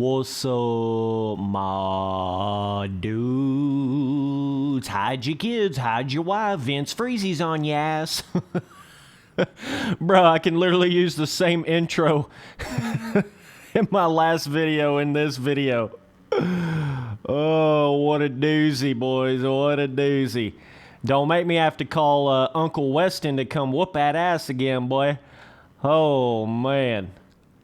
What's up, my dudes? Hide your kids, hide your wife. Vince Friese's on your ass. Bro, I can literally use the same intro in my last video in this video. Oh, what a doozy, boys. What a doozy. Don't make me have to call Uncle Weston to come whoop that ass again, boy. Oh, man.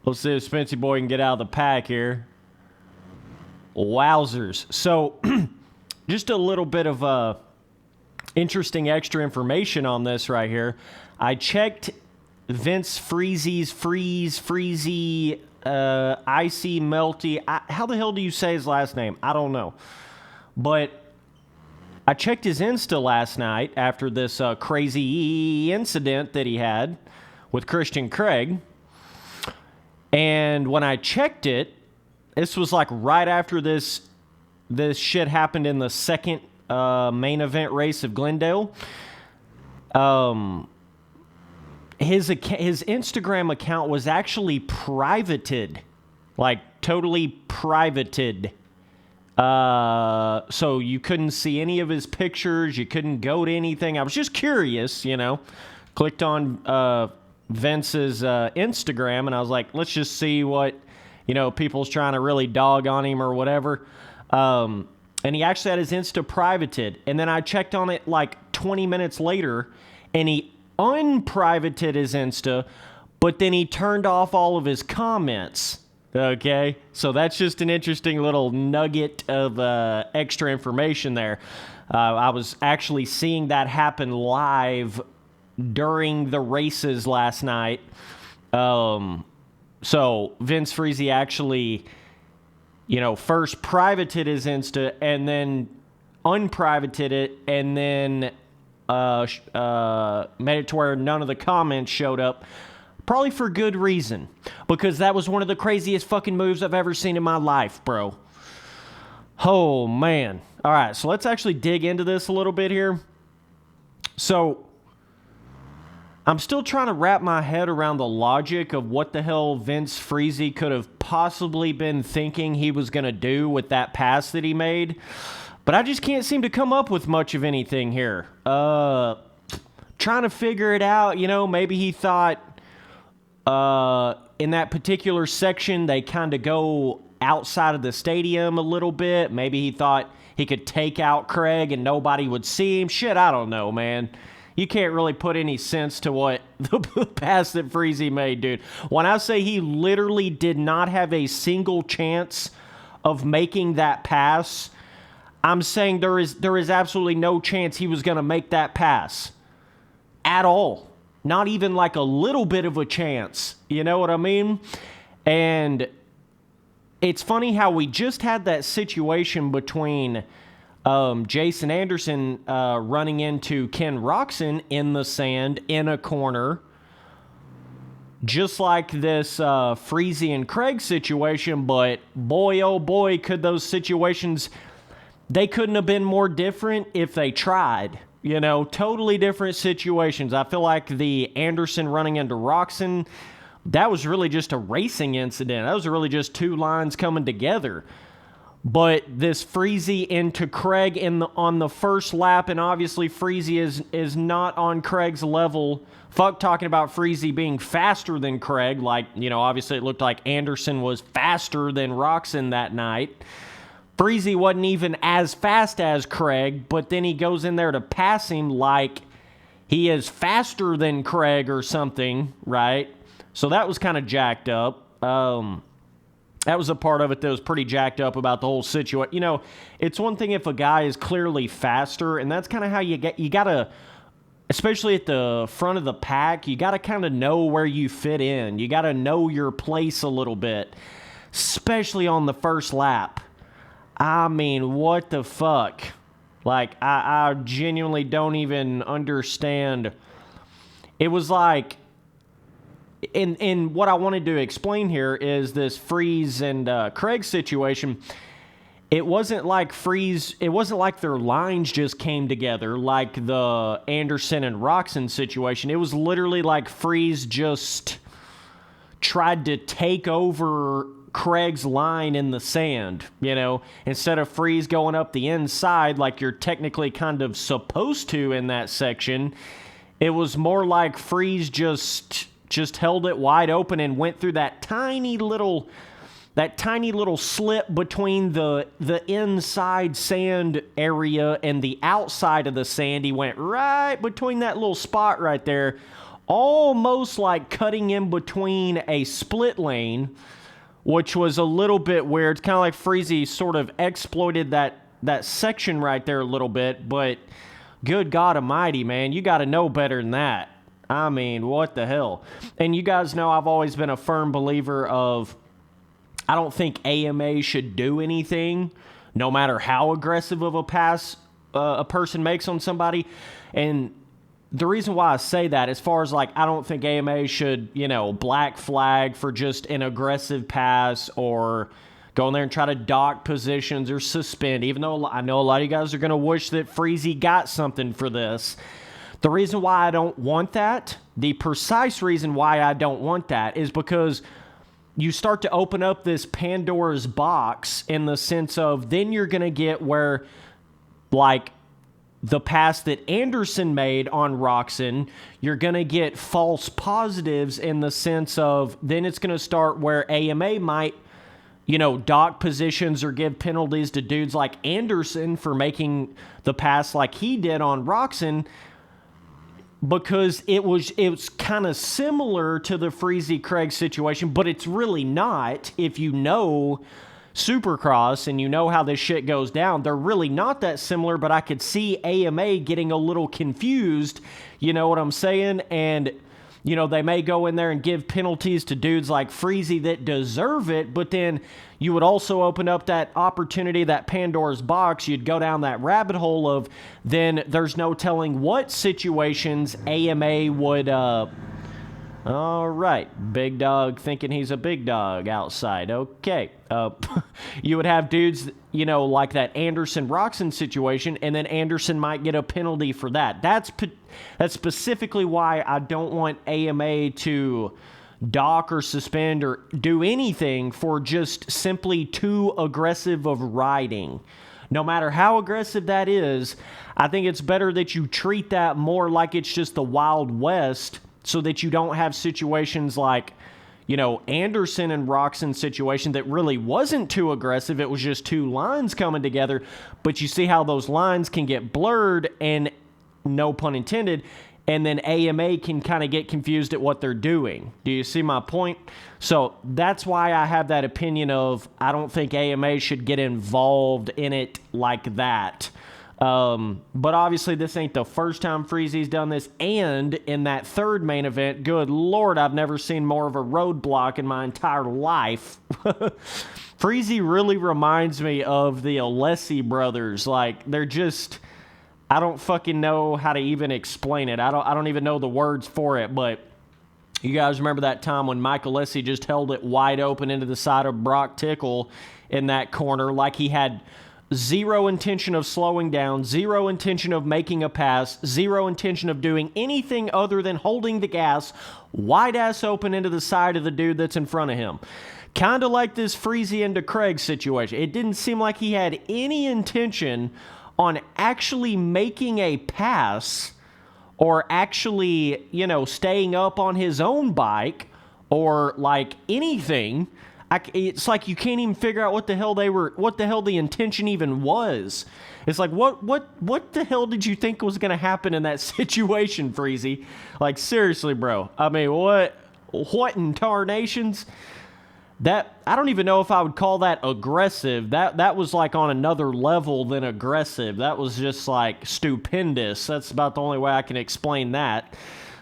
Let's see if Spency Boy can get out of the pack here. Wowzers. So, just a little bit of interesting extra information on this right here. I checked Vince Friese's Friese, Icy, Melty. How the hell do you say his last name? I don't know. But I checked his Insta last night after this crazy incident that he had with Christian Craig. And when I checked it, this was like right after this shit happened in the second main event race of Glendale. His Instagram account was actually privated, like totally privated. So you couldn't see any of his pictures. You couldn't go to anything. I was just curious, you know. Clicked on Vince's Instagram, and I was like, let's just see what, you know, people's trying to really dog on him or whatever. And he actually had his Insta privated. And then I checked on it like 20 minutes later, and he unprivated his Insta, but then he turned off all of his comments. Okay? So that's just an interesting little nugget of extra information there. I was actually seeing that happen live during the races last night. So Vince Friese actually, you know, first privated his Insta and then unprivated it and then made it to where none of the comments showed up. Probably for good reason. Because that was one of the craziest fucking moves I've ever seen in my life, bro. Oh, man. All right, so let's actually dig into this a little bit here. So I'm still trying to wrap my head around the logic of what the hell Vince Friese could have possibly been thinking he was going to do with that pass that he made. But I just can't seem to come up with much of anything here. Trying to figure it out, you know, maybe he thought in that particular section they kind of go outside of the stadium a little bit. Maybe he thought he could take out Craig and nobody would see him. Shit, I don't know, man. You can't really put any sense to what the pass that Friese made, dude. When I say he literally did not have a single chance of making that pass, I'm saying there is absolutely no chance he was going to make that pass at all. Not even like a little bit of a chance. You know what I mean? And it's funny how we just had that situation between Jason Anderson running into Ken Roxon in the sand in a corner. Just like this Friese and Craig situation, but boy, oh boy, could those situations, they couldn't have been more different if they tried. You know, totally different situations. I feel like the Anderson running into Roxon, that was really just a racing incident. That was really just two lines coming together. But this Friese into Craig on the first lap, and obviously Friese is not on Craig's level. Fuck talking about Friese being faster than Craig. Like, you know, obviously it looked like Anderson was faster than Roxon that night. Friese wasn't even as fast as Craig, but then he goes in there to pass him like he is faster than Craig or something, right? So that was kind of jacked up. That was a part of it that was pretty jacked up about the whole situation. You know, it's one thing if a guy is clearly faster, and that's kind of how you got to, especially at the front of the pack, you got to kind of know where you fit in. You got to know your place a little bit, especially on the first lap. I mean, what the fuck? Like, I genuinely don't even understand. It was like, and what I wanted to explain here is this Friese and Craig situation. It wasn't like it wasn't like their lines just came together like the Anderson and Roxon situation. It was literally like Friese just tried to take over Craig's line in the sand, instead of Friese going up the inside like you're technically kind of supposed to in that section. It was more like Friese just held it wide open and went through that tiny little slip between the inside sand area and the outside of the sand. He went right between that little spot right there, almost like cutting in between a split lane, which was a little bit weird. It's kind of like Friese sort of exploited that section right there a little bit, but good God almighty, man, you got to know better than that. I mean, what the hell? And you guys know I've always been a firm believer of, I don't think AMA should do anything, no matter how aggressive of a pass a person makes on somebody. And the reason why I say that, as far as like, I don't think AMA should, black flag for just an aggressive pass or go in there and try to dock positions or suspend, even though I know a lot of you guys are going to wish that Friese got something for this. The reason why I don't want that, the precise reason why I don't want that, is because you start to open up this Pandora's box in the sense of then you're going to get where, like, the pass that Anderson made on Roczen, you're going to get false positives in the sense of then it's going to start where AMA might, dock positions or give penalties to dudes like Anderson for making the pass like he did on Roczen, because it was kind of similar to the Friese-Craig situation, but it's really not. If you know Supercross and you know how this shit goes down, they're really not that similar, but I could see AMA getting a little confused, you know what I'm saying? And, they may go in there and give penalties to dudes like Friese that deserve it, but then you would also open up that opportunity, that Pandora's box. You'd go down that rabbit hole of then there's no telling what situations AMA would, all right, big dog thinking he's a big dog outside. Okay. You would have dudes, like that Anderson Roczen situation, and then Anderson might get a penalty for that. That's specifically why I don't want AMA to dock or suspend or do anything for just simply too aggressive of riding. No matter how aggressive that is, I think it's better that you treat that more like it's just the Wild West, so that you don't have situations like, Anderson and Roczen situation that really wasn't too aggressive. It was just two lines coming together. But you see how those lines can get blurred, and no pun intended, and then AMA can kind of get confused at what they're doing. Do you see my point? So that's why I have that opinion of I don't think AMA should get involved in it like that. But obviously this ain't the first time Friese's done this, and in that third main event, good Lord, I've never seen more of a roadblock in my entire life. Friese really reminds me of the Alessi brothers. Like, they're just, I don't fucking know how to even explain it. I don't even know the words for it, but you guys remember that time when Mike Alessi just held it wide open into the side of Brock Tickle in that corner, like he had zero intention of slowing down, zero intention of making a pass, zero intention of doing anything other than holding the gas wide ass open into the side of the dude that's in front of him. Kind of like this Friese into Craig situation. It didn't seem like he had any intention on actually making a pass or actually, staying up on his own bike or like anything. It's like you can't even figure out what the hell the intention even was. It's like, what the hell did you think was going to happen in that situation, Friese? Like, seriously, bro. I mean, what in tarnations? That, I don't even know if I would call that aggressive. That was like on another level than aggressive. That was just like stupendous. That's about the only way I can explain that.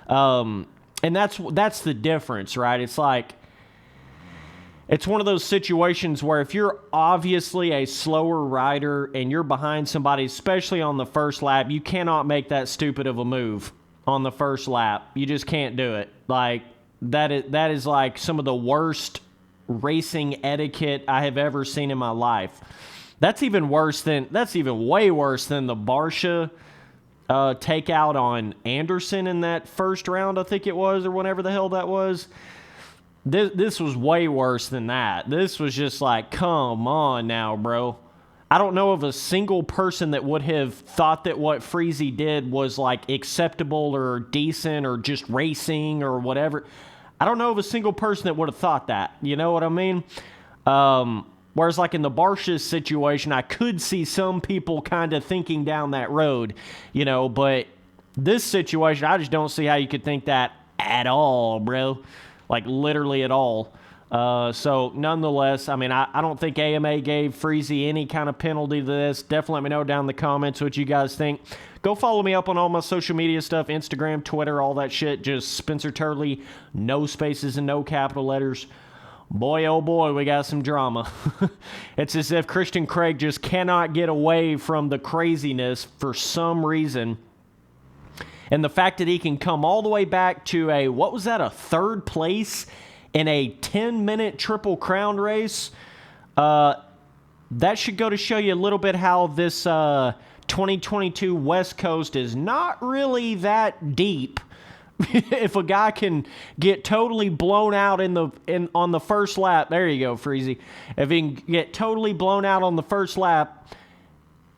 And that's the difference, right? It's like, it's one of those situations where if you're obviously a slower rider and you're behind somebody, especially on the first lap, you cannot make that stupid of a move on the first lap. You just can't do it. Like, that is like some of the worst racing etiquette I have ever seen in my life. That's even way worse than the Barsha takeout on Anderson in that first round, I think it was, or whatever the hell that was. This was way worse than that. This was just like, come on now, bro. I don't know of a single person that would have thought that what Friese did was like acceptable or decent or just racing or whatever. I don't know of a single person that would have thought that. You know what I mean? Whereas like in the Barsha's situation, I could see some people kind of thinking down that road, you know, but this situation, I just don't see how you could think that at all, bro. Like literally at all. So nonetheless, I mean, I don't think AMA gave Friese any kind of penalty to this. Definitely let me know down in the comments what you guys think. Go follow me up on all my social media stuff, Instagram, Twitter, all that shit. Just Spencer Turley, no spaces and no capital letters. Boy, oh boy, we got some drama. It's as if Christian Craig just cannot get away from the craziness for some reason. And the fact that he can come all the way back to a, what was that, a third place in a 10-minute Triple Crown race, that should go to show you a little bit how this 2022 West Coast is not really that deep. If a guy can get totally blown out on the first lap, there you go, Friese. If he can get totally blown out on the first lap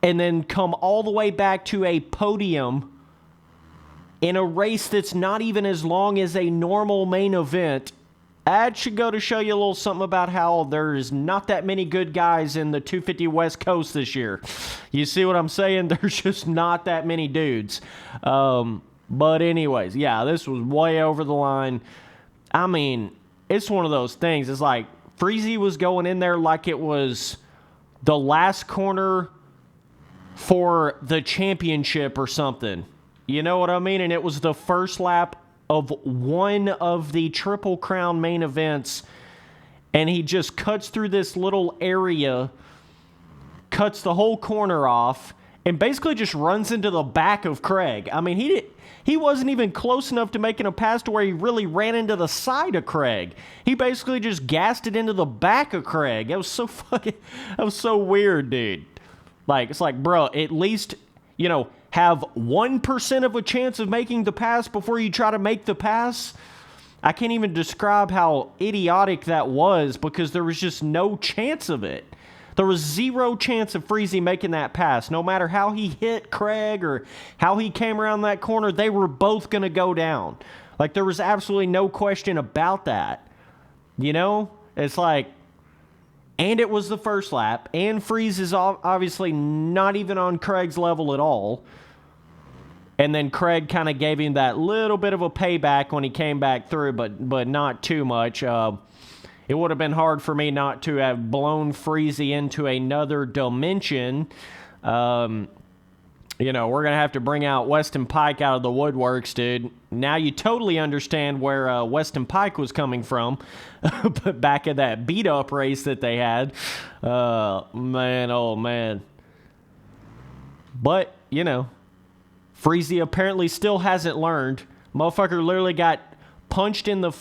and then come all the way back to a podium in a race that's not even as long as a normal main event, that should go to show you a little something about how there's not that many good guys in the 250 West Coast this year. You see what I'm saying? There's just not that many dudes. But anyways, yeah, this was way over the line. I mean, it's one of those things. It's like Friese was going in there like it was the last corner for the championship or something. You know what I mean? And it was the first lap of one of the Triple Crown main events, and he just cuts through this little area, cuts the whole corner off, and basically just runs into the back of Craig. I mean, he wasn't even close enough to making a pass to where he really ran into the side of Craig. He basically just gassed it into the back of Craig. That was so weird, dude. Like, it's like, bro, at least, you know, have 1% of a chance of making the pass before you try to make the pass. I can't even describe how idiotic that was because there was just no chance of it. There was zero chance of Friese making that pass. No matter how he hit Craig or how he came around that corner, they were both going to go down. Like, there was absolutely no question about that. You know? It's like, and it was the first lap, and Friese is obviously not even on Craig's level at all. And then Craig kind of gave him that little bit of a payback when he came back through, but not too much. It would have been hard for me not to have blown Friese into another dimension. You know, we're going to have to bring out Weston Peick out of the woodworks, dude. Now you totally understand where Weston Peick was coming from back in that beat-up race that they had. Man, oh, man. But, you know, Friese apparently still hasn't learned. Motherfucker literally got punched in the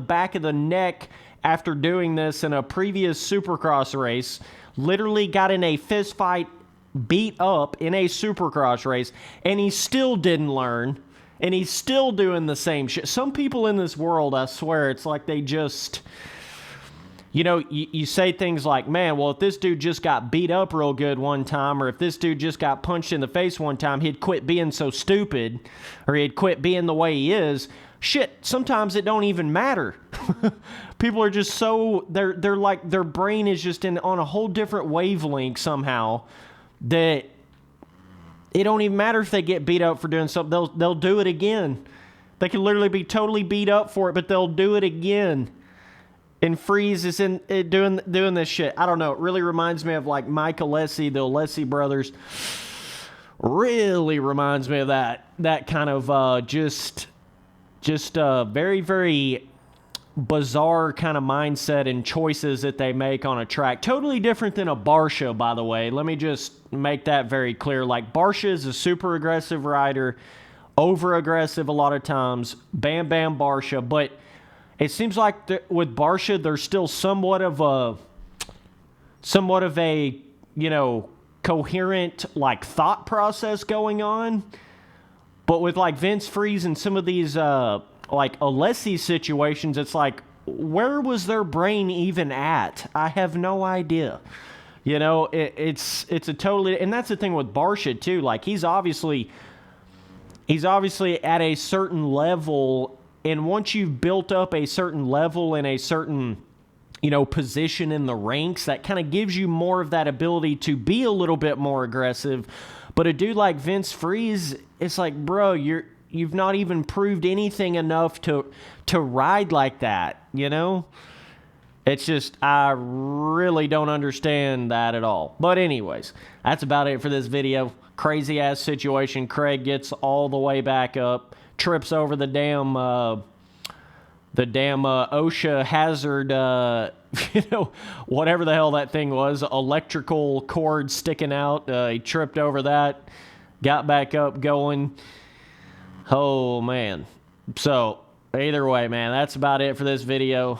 back of the neck after doing this in a previous Supercross race. Literally got in a fist fight, beat up in a Supercross race, and he still didn't learn. And he's still doing the same shit. Some people in this world, I swear, it's like they just... You know, you say things like, man, well, if this dude just got beat up real good one time, or if this dude just got punched in the face one time, he'd quit being so stupid, or he'd quit being the way he is. Shit, sometimes it don't even matter. People are just so, they're like, their brain is just on a whole different wavelength somehow, that it don't even matter if they get beat up for doing something. They'll do it again. They can literally be totally beat up for it, but they'll do it again. And Friese is doing this shit. I don't know. It really reminds me of like Mike Alessi, the Alessi brothers. Really reminds me of that kind of just very, very bizarre kind of mindset and choices that they make on a track. Totally different than a Barsha, by the way. Let me just make that very clear. Like, Barsha is a super aggressive rider, over aggressive a lot of times. Bam, bam, Barsha. But it seems like with Barsha, there's still somewhat of a, you know, coherent, like, thought process going on. But with, like, Vince Friese and some of these, like, Alessi situations, it's like, where was their brain even at? I have no idea. You know, it's a totally, and that's the thing with Barcia too. Like he's obviously at a certain level, and once you've built up a certain level in a certain, you know, position in the ranks, that kind of gives you more of that ability to be a little bit more aggressive. But a dude like Vince Friese, it's like, bro, you've not even proved anything enough to ride like that, you know? It's just, I really don't understand that at all. But anyways, that's about it for this video. Crazy ass situation. Craig gets all the way back up, trips over the damn OSHA hazard, you know, whatever the hell that thing was, electrical cord sticking out. He tripped over that, got back up going. Oh, man. So, either way, man, that's about it for this video.